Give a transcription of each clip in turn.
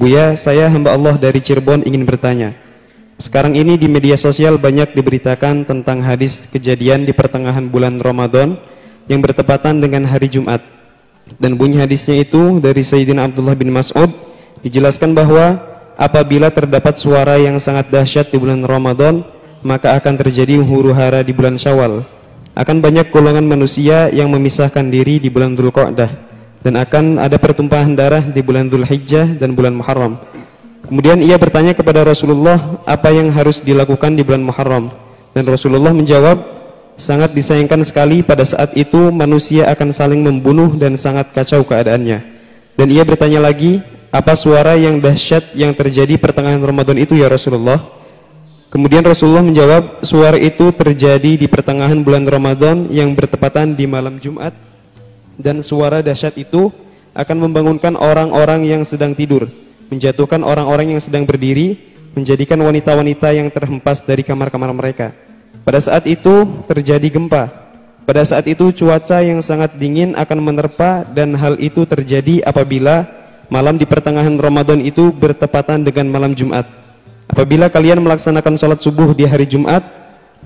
Buya, saya hamba Allah dari Cirebon ingin bertanya. Sekarang ini di media sosial banyak diberitakan tentang hadis kejadian di pertengahan bulan Ramadan yang bertepatan dengan hari Jumat. Dan bunyi hadisnya itu dari Sayyidina Abdullah bin Mas'ud, dijelaskan bahwa apabila terdapat suara yang sangat dahsyat di bulan Ramadan, maka akan terjadi huru-hara di bulan Syawal. Akan banyak golongan manusia yang memisahkan diri di bulan Dzulqa'dah, dan akan ada pertumpahan darah di bulan Dzulhijjah dan bulan Muharram. Kemudian ia bertanya kepada Rasulullah apa yang harus dilakukan di bulan Muharram, dan Rasulullah menjawab, sangat disayangkan sekali pada saat itu manusia akan saling membunuh dan sangat kacau keadaannya. Dan ia bertanya lagi, apa suara yang dahsyat yang terjadi pertengahan Ramadan itu ya Rasulullah? Kemudian Rasulullah menjawab, suara itu terjadi di pertengahan bulan Ramadan yang bertepatan di malam Jumat, dan suara dahsyat itu akan membangunkan orang-orang yang sedang tidur, menjatuhkan orang-orang yang sedang berdiri, menjadikan wanita-wanita yang terhempas dari kamar-kamar mereka. Pada saat itu terjadi gempa. Pada saat itu cuaca yang sangat dingin akan menerpa, dan hal itu terjadi apabila malam di pertengahan Ramadan itu bertepatan dengan malam Jumat. Apabila kalian melaksanakan sholat subuh di hari Jumat,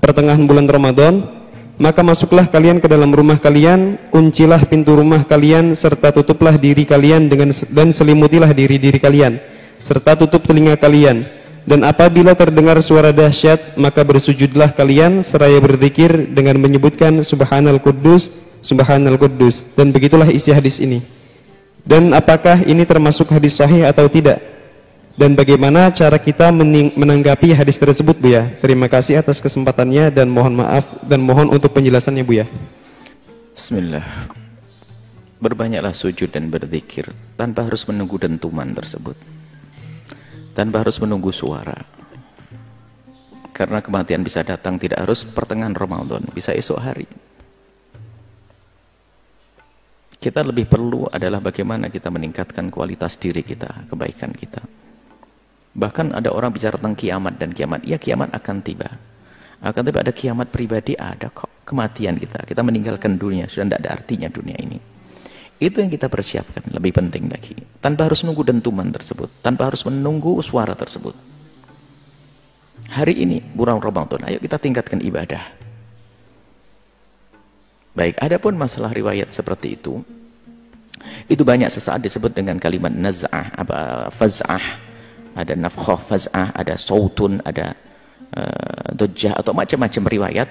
pertengahan bulan Ramadan, maka masuklah kalian ke dalam rumah kalian, kuncilah pintu rumah kalian, serta tutuplah diri kalian dan selimutilah diri-diri kalian, serta tutup telinga kalian. Dan apabila terdengar suara dahsyat, maka bersujudlah kalian seraya berzikir dengan menyebutkan Subhanal Quddus, Subhanal Quddus. Dan begitulah isi hadis ini. Dan apakah ini termasuk hadis sahih atau tidak? Dan bagaimana cara kita menanggapi hadis tersebut, Buya? Terima kasih atas kesempatannya dan mohon maaf dan mohon untuk penjelasannya, Buya. Bismillah. Berbanyaklah sujud dan berzikir tanpa harus menunggu dentuman tersebut, tanpa harus menunggu suara. Karena kematian bisa datang tidak harus pertengahan Ramadan, bisa esok hari. Kita lebih perlu adalah bagaimana kita meningkatkan kualitas diri kita, kebaikan kita. Bahkan ada orang bicara tentang kiamat dan kiamat. Ya, kiamat akan tiba. Akan tiba, ada kiamat pribadi, ada kok. Kematian kita meninggalkan dunia, sudah tidak ada artinya dunia ini. Itu yang kita persiapkan, lebih penting lagi. Tanpa harus menunggu dentuman tersebut, tanpa harus menunggu suara tersebut. Hari ini, bulan Ramadan, ayo kita tingkatkan ibadah. Baik, adapun masalah riwayat seperti itu banyak sesaat disebut dengan kalimat naz'ah, faz'ah. Ada nafkhah faz'ah, ada sautun, ada dujjah, atau macam-macam riwayat.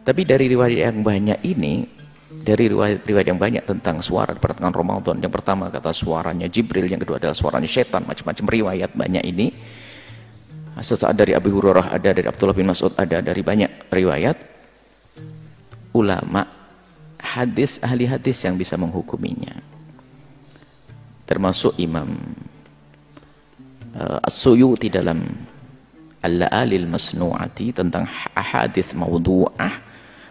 Tapi dari riwayat yang banyak ini, dari riwayat yang banyak tentang suara di pertengahan Ramadan, yang pertama kata suaranya Jibril, yang kedua adalah suaranya setan, macam-macam riwayat banyak ini. Sesaat dari Abu Hurairah ada, dari Abdullah bin Mas'ud ada, dari banyak riwayat. Ulama hadis, ahli hadis yang bisa menghukuminya, termasuk Imam As-Suyuti dalam Al-La'alil Masnu'ati tentang ahadits maudhu'ah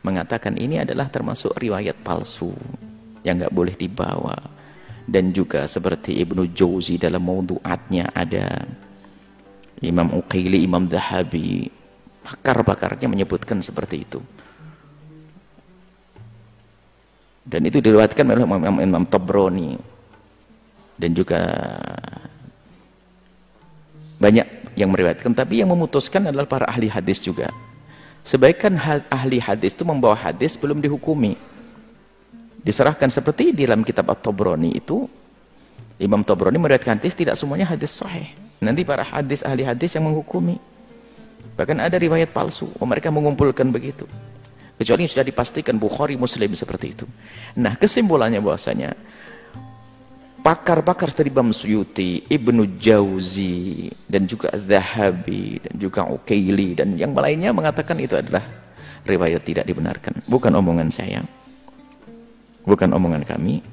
mengatakan ini adalah termasuk riwayat palsu yang nggak boleh dibawa. Dan juga seperti Ibnu Jauzi dalam maudhu'atnya ada, Imam Uqaili, Imam Dhahabi, pakar-pakarnya menyebutkan seperti itu. Dan itu diriwayatkan oleh Imam Tabrani, dan juga banyak yang meriwayatkan, tapi yang memutuskan adalah para ahli hadis juga. Sebaiknya ahli hadis itu membawa hadis belum dihukumi, diserahkan seperti di dalam kitab At-Tabrani itu. Imam Tabrani meriwayatkan hadis, tidak semuanya hadis sahih. Nanti para ahli hadis yang menghukumi. Bahkan ada riwayat palsu, mereka mengumpulkan begitu. Kecuali sudah dipastikan Bukhari, Muslim seperti itu. Nah, kesimpulannya bahwasanya pakar-pakar seperti Imam Suyuti, Ibnu Jauzi, dan juga Dhahabi, dan juga Uqaili, dan yang lainnya mengatakan itu adalah riwayat tidak dibenarkan. Bukan omongan saya, bukan omongan kami.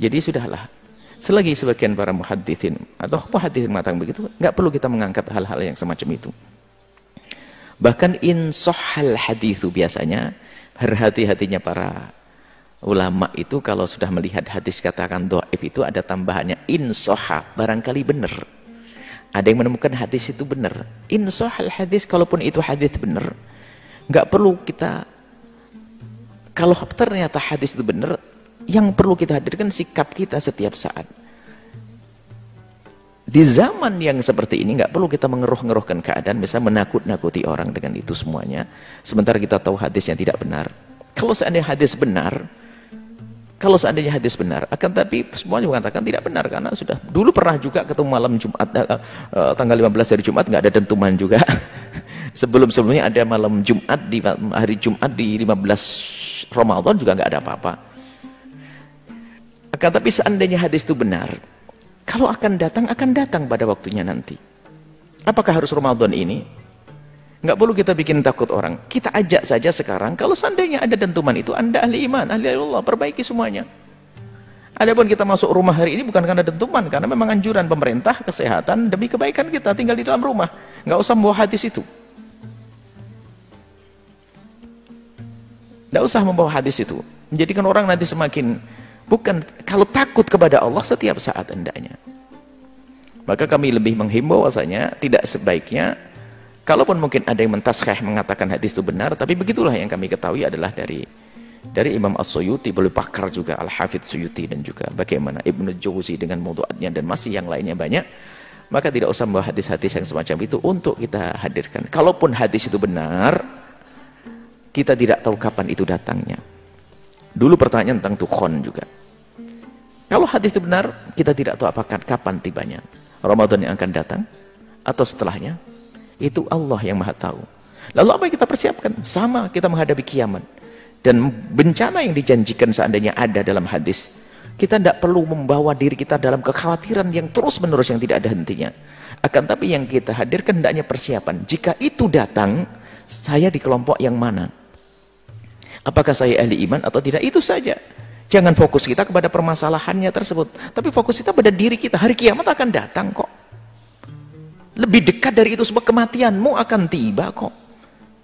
Jadi sudahlah, selagi sebagian para muhadithin atau muhadithin mengatakan begitu, nggak perlu kita mengangkat hal-hal yang semacam itu. Bahkan insohal hadithu, biasanya berhati-hatinya para ulama itu kalau sudah melihat hadis katakan dhaif itu ada tambahannya insoha, barangkali benar. Ada yang menemukan hadis itu benar. Insohal hadis, kalaupun itu hadis benar, nggak perlu kita, kalau ternyata hadis itu benar, yang perlu kita hadirkan sikap kita setiap saat. Di zaman yang seperti ini nggak perlu kita mengeruh-ngeruhkan keadaan, bisa menakut-nakuti orang dengan itu semuanya. Sementara kita tahu hadis yang tidak benar. Kalau seandainya hadis benar, akan tapi semuanya mengatakan tidak benar karena sudah dulu pernah juga ketemu malam Jumat, tanggal 15 hari Jumat nggak ada dentuman juga. Sebelumnya ada malam Jumat di hari Jumat di 15 Ramadan juga nggak ada apa-apa. Akan tapi seandainya hadis itu benar, kalau akan datang pada waktunya nanti. Apakah harus Ramadan ini? Nggak perlu kita bikin takut orang. Kita ajak saja sekarang, kalau seandainya ada dentuman itu, Anda ahli iman, ahli Allah, perbaiki semuanya. Adapun kita masuk rumah hari ini bukan karena dentuman, karena memang anjuran pemerintah, kesehatan, demi kebaikan kita tinggal di dalam rumah. Nggak usah membawa hadis itu. Nggak usah membawa hadis itu. Menjadikan orang nanti semakin, bukan, kalau takut kepada Allah setiap saat hendaknya. Maka kami lebih menghimbau bahwasanya tidak sebaiknya, kalaupun mungkin ada yang mentaskhih mengatakan hadis itu benar, tapi begitulah yang kami ketahui adalah dari Imam As-Suyuti, boleh pakar juga Al-Hafidz Suyuti, dan juga bagaimana Ibnu Jauzi dengan mawdu'atnya dan masih yang lainnya banyak. Maka tidak usah membawa hadis-hadis yang semacam itu untuk kita hadirkan. Kalaupun hadis itu benar, kita tidak tahu kapan itu datangnya. Dulu pertanyaan tentang tukhon juga. Kalau hadis itu benar, kita tidak tahu apakah kapan tibanya. Ramadan yang akan datang atau setelahnya, itu Allah yang maha tahu. Lalu apa yang kita persiapkan? Sama kita menghadapi kiamat. Dan bencana yang dijanjikan seandainya ada dalam hadis, kita tidak perlu membawa diri kita dalam kekhawatiran yang terus menerus yang tidak ada hentinya. Akan tapi yang kita hadirkan hendaknya persiapan. Jika itu datang, saya di kelompok yang mana? Apakah saya ahli iman atau tidak? Itu saja. Jangan fokus kita kepada permasalahannya tersebut, tapi fokus kita pada diri kita. Hari kiamat akan datang kok. Lebih dekat dari itu sebab kematianmu akan tiba kok.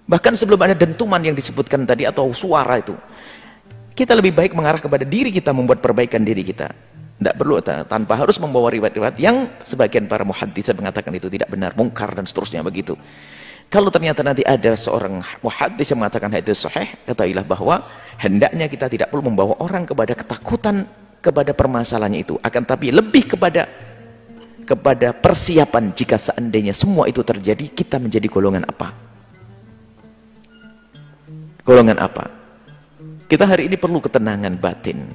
Bahkan sebelum ada dentuman yang disebutkan tadi atau suara itu, kita lebih baik mengarah kepada diri kita, membuat perbaikan diri kita. Tidak perlu tanpa harus membawa riwayat-riwayat yang sebagian para muhaddits mengatakan itu tidak benar, mungkar dan seterusnya begitu. Kalau ternyata nanti ada seorang muhaddits yang mengatakan hadis sahih, ketahuilah bahwa hendaknya kita tidak perlu membawa orang kepada ketakutan kepada permasalahannya itu, akan tapi lebih kepada persiapan jika seandainya semua itu terjadi, kita menjadi golongan apa? Golongan apa? Kita hari ini perlu ketenangan batin.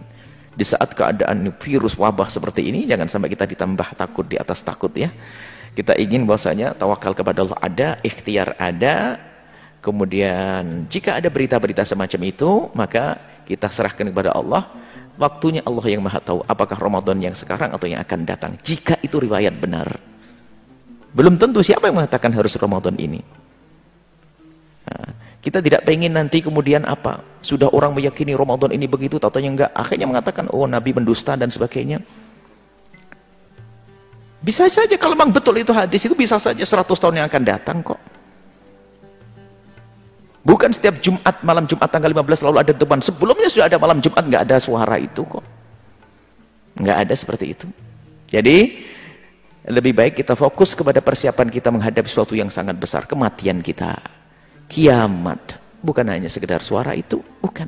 Di saat keadaan virus wabah seperti ini, jangan sampai kita ditambah takut di atas takut ya. Kita ingin bahwasanya tawakal kepada Allah ada, ikhtiar ada. Kemudian jika ada berita-berita semacam itu, maka kita serahkan kepada Allah. Waktunya Allah yang maha tahu apakah Ramadan yang sekarang atau yang akan datang. Jika itu riwayat benar, belum tentu siapa yang mengatakan harus Ramadan ini. Nah, kita tidak pengen nanti kemudian apa, sudah orang meyakini Ramadan ini begitu, tatanya enggak, akhirnya mengatakan oh Nabi mendusta dan sebagainya. Bisa saja kalau memang betul itu hadis itu, bisa saja 100 tahun yang akan datang kok. Bukan setiap Jumat, malam Jumat tanggal 15 lalu ada dentuman. Sebelumnya sudah ada malam Jumat, nggak ada suara itu kok. Nggak ada seperti itu. Jadi lebih baik kita fokus kepada persiapan kita menghadapi sesuatu yang sangat besar, kematian kita, kiamat. Bukan hanya sekedar suara itu, bukan.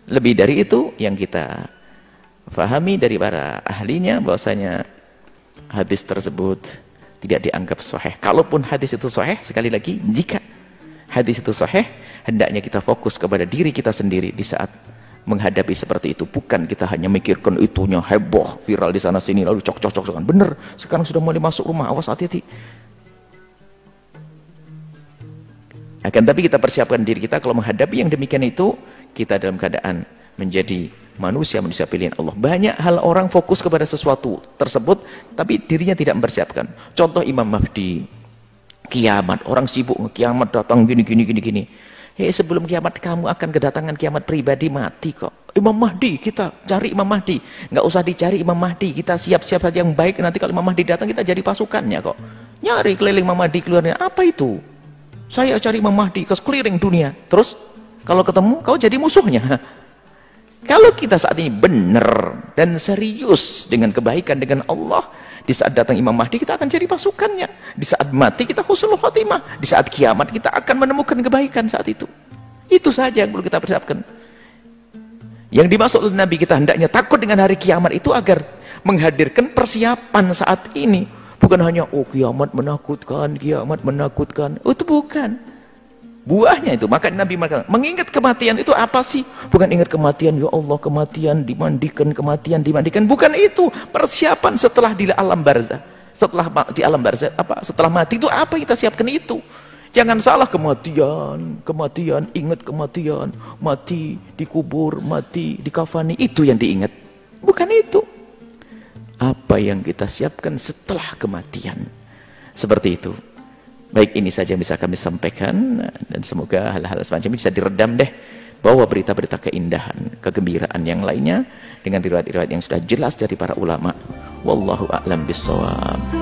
Lebih dari itu yang kita fahami dari para ahlinya bahwasanya hadis tersebut tidak dianggap sahih. Kalaupun hadis itu sahih, sekali lagi, jika hadis itu sahih, hendaknya kita fokus kepada diri kita sendiri di saat menghadapi seperti itu. Bukan kita hanya mikirkan itunya heboh, viral di sana sini, lalu cok-cok-cokan. Bener, sekarang sudah mulai masuk rumah, awas hati-hati. Akan tapi kita persiapkan diri kita kalau menghadapi yang demikian itu, kita dalam keadaan menjadi manusia pilihan Allah. Banyak hal orang fokus kepada sesuatu tersebut, tapi dirinya tidak mempersiapkan. Contoh Imam Mahdi, kiamat, orang sibuk kiamat datang gini. Sebelum kiamat kamu akan kedatangan kiamat pribadi, mati kok. Imam Mahdi, kita cari Imam Mahdi. Nggak usah dicari Imam Mahdi, kita siap-siap saja yang baik. Nanti kalau Imam Mahdi datang kita jadi pasukannya kok. Nyari keliling Imam Mahdi keluarnya, apa itu? Saya cari Imam Mahdi ke sekeliling dunia. Terus kalau ketemu kau jadi musuhnya. Kalau kita saat ini benar dan serius dengan kebaikan dengan Allah, di saat datang Imam Mahdi kita akan jadi pasukannya. Di saat mati kita husnul khotimah. Di saat kiamat kita akan menemukan kebaikan saat itu. Itu saja yang perlu kita persiapkan. Yang dimaksud oleh Nabi kita hendaknya takut dengan hari kiamat itu agar menghadirkan persiapan saat ini. Bukan hanya, oh kiamat menakutkan, kiamat menakutkan. Oh, itu bukan. Buahnya itu. Maka Nabi mengatakan, mengingat kematian itu apa sih? Bukan ingat kematian, ya Allah kematian, dimandikan, kematian, dimandikan. Bukan itu. Persiapan setelah di alam barzah. Setelah di alam barzah, setelah mati itu apa kita siapkan itu? Jangan salah, kematian, kematian, ingat kematian, mati dikubur, mati dikafani, itu yang diingat. Bukan itu. Apa yang kita siapkan setelah kematian. Seperti itu. Baik, ini saja yang bisa kami sampaikan, dan semoga hal-hal semacam ini bisa diredam deh. Bawa berita-berita keindahan, kegembiraan yang lainnya dengan riwayat-riwayat yang sudah jelas dari para ulama. Wallahu a'lam bishawab.